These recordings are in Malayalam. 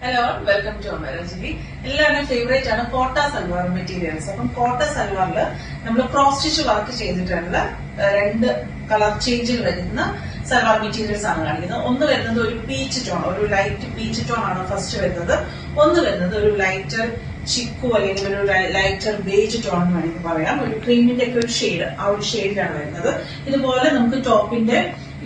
Hello, welcome to Amarajili. എല്ലാവരുടെയും ഫേവറേറ്റ് ആണ് കോട്ട സൽവാർ മെറ്റീരിയൽസ്. അപ്പം കോട്ട സൽവാറില് നമ്മൾ ക്രോസ് സ്റ്റിച്ച് വർക്ക് ചെയ്തിട്ടുള്ള രണ്ട് കളർ ചേഞ്ചിൽ വരുന്ന സൽവാർ മെറ്റീരിയൽസ് ആണ് കാണിക്കുന്നത്. ഒന്ന് വരുന്നത് ഒരു പീച്ച് ടോൺ, ഒരു ലൈറ്റ് പീച്ച് ടോൺ ആണ് ഫസ്റ്റ് വരുന്നത്. ഒന്ന് വരുന്നത് ഒരു ലൈറ്റർ ചിക്കു അല്ലെങ്കിൽ ഒരു ലൈറ്റർ ബേജ് ടോൺ എന്ന് വേണമെങ്കിൽ പറയാം. ഒരു ക്രീമിന്റെ ഒക്കെ ഒരു ഷെയ്ഡ്, ആ ഒരു ഷെയ്ഡിലാണ് വരുന്നത്. ഇതുപോലെ നമുക്ക് ടോപ്പിന്റെ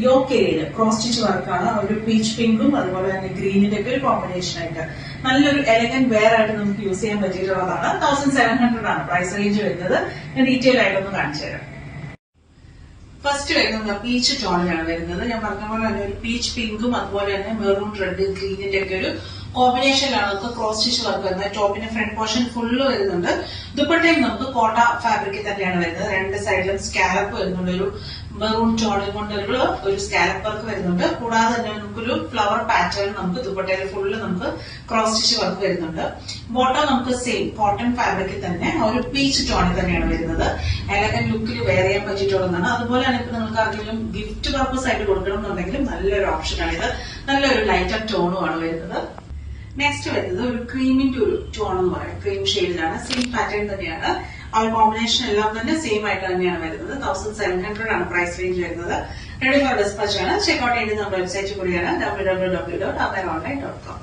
യോക്ക് ഏരിയയിൽ ക്രോസ് സ്റ്റിച്ച് വർക്കാണ്. ഒരു പീച്ച് പിങ്കും അതുപോലെ തന്നെ ഗ്രീനിന്റെ ഒക്കെ ഒരു കോമ്പിനേഷൻ ആയിട്ട് നല്ലൊരു എലഗന്റ് വെയർ ആയിട്ട് നമുക്ക് യൂസ് ചെയ്യാൻ പറ്റിയിട്ടുള്ളതാണ്. 1700 ആണ് പ്രൈസ് റേഞ്ച് വരുന്നത്. ഞാൻ ഡീറ്റെയിൽ ആയിട്ടൊന്ന് കാണിച്ചു തരാം. ഫസ്റ്റ് വരുന്നത് പീച്ച് ടോണിലാണ് വരുന്നത്. ഞാൻ പറഞ്ഞ പോലെ തന്നെ ഒരു പീച്ച് പിങ്കും അതുപോലെ തന്നെ മെറൂൺ റെഡ് ഗ്രീനിന്റെ ഒക്കെ ഒരു കോമ്പിനേഷനിലാണ് നമുക്ക് ക്രോസ് സ്റ്റിച്ച് വർക്ക് വരുന്നത്. ടോപ്പിന്റെ ഫ്രണ്ട് പോർഷൻ ഫുള്ള് വരുന്നുണ്ട്. ദുപ്പട്ടയും നമുക്ക് കോട്ട ഫാബ്രിക്കിൽ തന്നെയാണ് വരുന്നത്. രണ്ട് സൈഡിലും സ്കാലപ്പ് വരുന്നുണ്ട്. ഒരു മെറൂൺ ടോണിൽ കൊണ്ടുള്ള ഒരു സ്കാലപ്പ് വർക്ക് വരുന്നുണ്ട്. കൂടാതെ തന്നെ നമുക്കൊരു ഫ്ലവർ പാറ്റേൺ നമുക്ക് ദുപ്പട്ടയിൽ ഫുള്ള് നമുക്ക് ക്രോസ് സ്റ്റിച്ച് വർക്ക് വരുന്നുണ്ട്. ബോട്ടം നമുക്ക് സെയിം കോട്ടൺ ഫാബ്രിക്കിൽ തന്നെ ഒരു പീച്ച് ടോണിൽ തന്നെയാണ് വരുന്നത്. എലഗന്റ് ലുക്കിൽ വെയർ ചെയ്യാൻ പറ്റിയിട്ടുള്ളതാണ്. അതുപോലെ തന്നെ ഇപ്പൊ നിങ്ങൾക്ക് ആർക്കെങ്കിലും ഗിഫ്റ്റ് പർപ്പസ് ആയിട്ട് കൊടുക്കണം എന്നുണ്ടെങ്കിലും നല്ലൊരു ഓപ്ഷനാണ് ഇത്. നല്ലൊരു ലൈറ്റർ ടോണുമാണ് വരുന്നത്. നെക്സ്റ്റ് വരുന്നത് ഒരു ക്രീമിന്റെ ഒരു ടോൺ എന്ന് പറയും. ക്രീം ഷെയ്ഡിലാണ്. സെയിം പാറ്റേൺ തന്നെയാണ്. ആ ഒരു കോമ്പിനേഷൻ എല്ലാം തന്നെ സെയിം ആയിട്ട് തന്നെയാണ് വരുന്നത്. 1700 ആണ് പ്രൈസ് റേഞ്ച് വരുന്നത്. റെഡി ഫോർ ഡിസ്പാച്ച് ആണ്. ചെക്ക്ഔട്ട് ചെയ്യേണ്ടത് നമ്മുടെ വെബ്സൈറ്റ് കൂടിയാണ് www.amaronline.com.